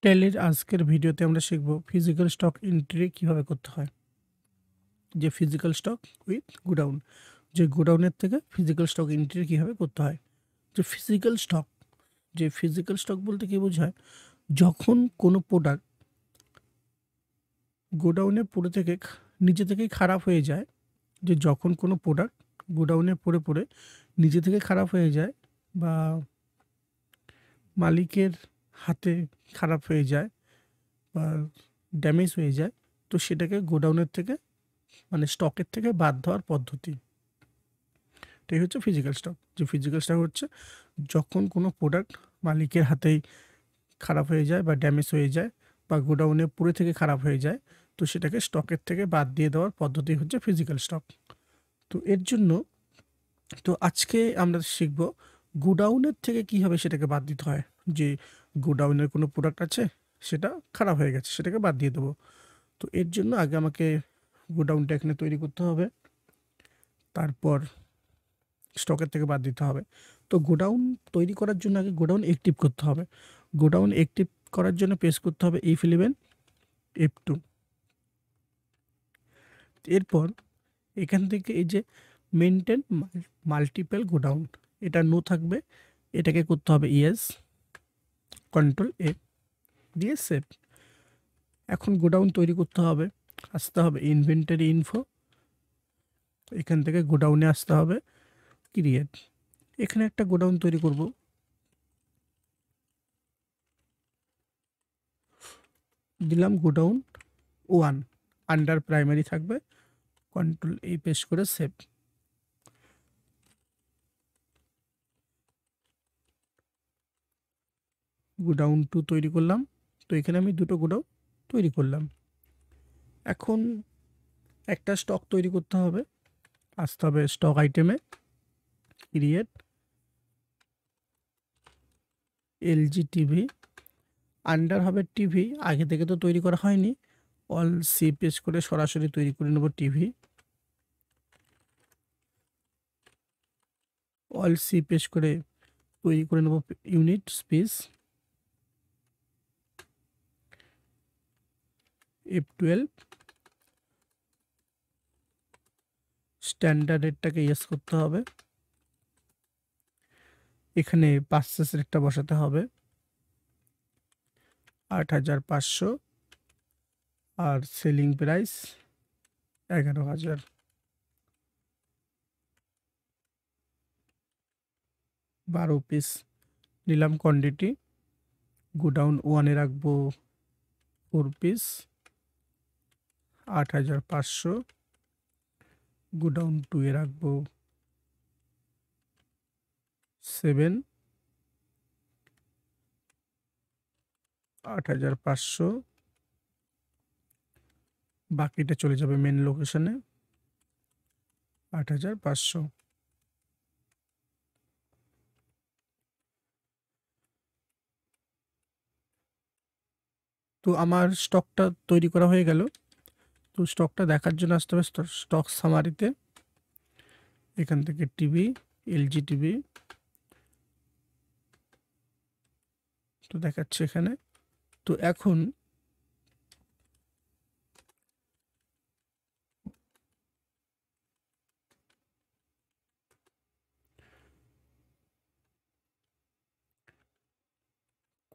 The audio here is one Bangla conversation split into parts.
টেলির আজকের ভিডিওতে আমরা শিখব ফিজিক্যাল স্টক এন্ট্রি কিভাবে করতে হয়। যে ফিজিক্যাল স্টক উইথ গোডাউন, যে গোডাউনের থেকে ফিজিক্যাল স্টক এন্ট্রি কিভাবে করতে হয়। যে ফিজিক্যাল স্টক বলতে কি বোঝায়, যখন কোনো প্রোডাক্ট গোডাউনে পড়ে থেকে নিজে থেকেই খারাপ হয়ে যায়, যে যখন কোনো প্রোডাক্ট গোডাউনে পড়ে নিজে থেকে খারাপ হয়ে যায় বা মালিকের হাতে খারাপ হয়ে যায় বা ড্যামেজ হয়ে যায়, তো সেটাকে গোডাউনের থেকে মানে স্টকের থেকে বাদ দেওয়ার পদ্ধতি। এটাই হচ্ছে ফিজিক্যাল স্টক। যে ফিজিক্যাল স্টক হচ্ছে যখন কোনো প্রোডাক্ট মালিকের হাতেই খারাপ হয়ে যায় বা ড্যামেজ হয়ে যায় বা গোডাউনে পুরো থেকে খারাপ হয়ে যায়, তো সেটাকে স্টকের থেকে বাদ দিয়ে দেওয়ার পদ্ধতি হচ্ছে ফিজিক্যাল স্টক। তো এর জন্য আজকে আমরা শিখব গোডাউনের থেকে কীভাবে সেটাকে বাদ দিতে হয়। যে গোডাউনের কোনো প্রোডাক্ট আছে, সেটা খারাপ হয়ে গেছে, সেটাকে বাদ দিয়ে দেবো। তো এর জন্য আগে আমাকে গোডাউনটা এখানে তৈরি করতে হবে, তারপর স্টকের থেকে বাদ দিতে হবে। তো গোডাউন তৈরি করার জন্য আগে গোডাউন অ্যাক্টিভ করতে হবে। গোডাউন অ্যাক্টিভ করার জন্য প্রেস করতে হবে F11 F2। এরপর এখান থেকে এই যে মেনটেন মাল্টিপল গোডাউন, এটা নো থাকবে, এটাকে করতে হবে ইয়েস, কন্ট্রোল A দিয়ে সেভ। এখন গোডাউন তৈরি করতে হবে, আসতে হবে ইনভেন্টারি ইনফো, এখান থেকে গোডাউনে আসতে হবে ক্রিয়েট। এখানে একটা গোডাউন তৈরি করব, দিলাম গোডাউন 1, আন্ডার প্রাইমারি থাকবে, কন্ট্রোল A প্রেস করে সেভ। গোডাউন 2 তৈরি করলাম, তো এখানে আমি দুটো গোডাউন তৈরি করলাম। এখন একটা স্টক তৈরি করতে হবে, আসতে হবে স্টক আইটেমে, ক্রিয়েট LG টিভি, আন্ডার হবে টিভি, আগে থেকে তো তৈরি করা হয়নি, অল সি প্রেস করে সরাসরি তৈরি করে নেব টিভি। অল সি প্রেস করে তৈরি করে নেব ইউনিট স্পেস F12। স্ট্যান্ডার্ড রেটটাকে ইয়েস করতে হবে, এখানে পারচেস রেটটা বসাতে হবে ৮৫০০ আর সেলিং প্রাইস ১১,০০০। 12 পিস নিলাম কোয়ান্টিটি। গোডাউন 1-এ রাখবো 4 পিস ৮৫০০। গোডাউন 2-এ রাখবো 7 ৮৫০০। বাকিটা চলে যাবে মেন লোকেশনে ৮৫০০। তো আমার স্টকটা তৈরি করা হয়ে গেল। তো স্টকটা দেখার জন্য আসতে হবে স্টক সামারিতে, এখান থেকে টিভি, LG টিভি, তো দেখাচ্ছে এখানে। তো এখন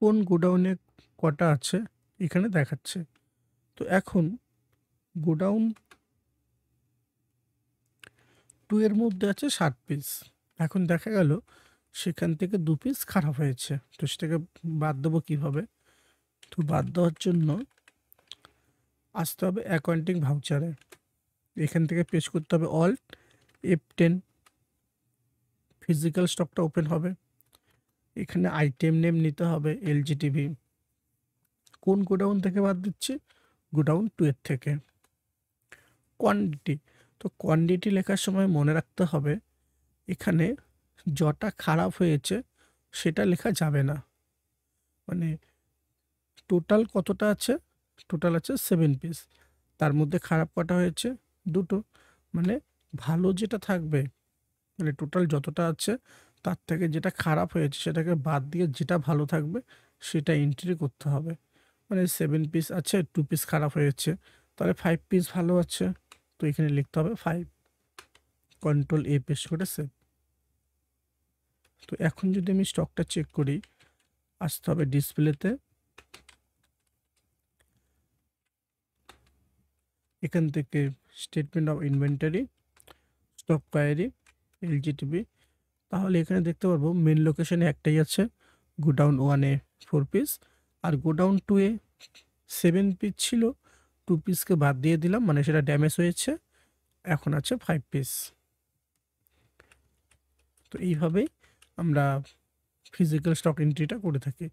কোন গোডাউনে কটা আছে এখানে দেখাচ্ছে। তো এখন গোডাউন 2 এর মধ্যে আছে 60 পিস। এখন দেখা গেল সেখান থেকে 2 পিস খারাপ হয়েছে, তো সেটাকে বাদ দেবো কীভাবে। তো বাদ দেওয়ার জন্য আসতে হবে অ্যাকাউন্টিং ভাউচারে, এখান থেকে পেশ করতে হবে অল্ট F10, ফিজিক্যাল স্টকটা ওপেন হবে, এখানে আইটেম নেম নিতে হবে LG টিভি। কোন গোডাউন থেকে বাদ দিচ্ছি, গোডাউন 2 এর থেকে। কোয়ান্টিটি, তো কোয়ান্টিটি লেখার সময় মনে রাখতে হবে এখানে যটা খারাপ হয়েছে সেটা লেখা যাবে না, মানে টোটাল কতটা আছে, টোটাল আছে 7 পিস, তার মধ্যে খারাপ কটা হয়েছে 2টো, মানে ভালো যেটা থাকবে, মানে টোটাল যতটা আছে তার থেকে যেটা খারাপ হয়েছে সেটাকে বাদ দিয়ে যেটা ভালো থাকবে সেটা এন্ট্রি করতে হবে। মানে 7 পিস আছে, 2 পিস খারাপ হয়েছে, তাহলে 5 পিস ভালো আছে। তো এখানে লিখতে হবে 5, কন্ট্রোল এ পেস্ট করে সেভ। তো এখন যদি আমি স্টকটা চেক করি, আসতে হবে ডিসপ্লেতে, এখান থেকে statement of inventory, stock query, LG TV. তাহলে এখানে দেখতে পারবো মেন লোকেশনে একটাই আছে, গোডাউন 1-এ 4 পিস, আর গোডাউন 2-এ 7 পিস ছিল, 2 পিসকে বাদ দিয়ে দিলাম, মানে সেটা ড্যামেজ হয়েছে, এখন আছে 5 পিস। তো এইভাবেই আমরা ফিজিক্যাল স্টক এন্ট্রিটা করে থাকি।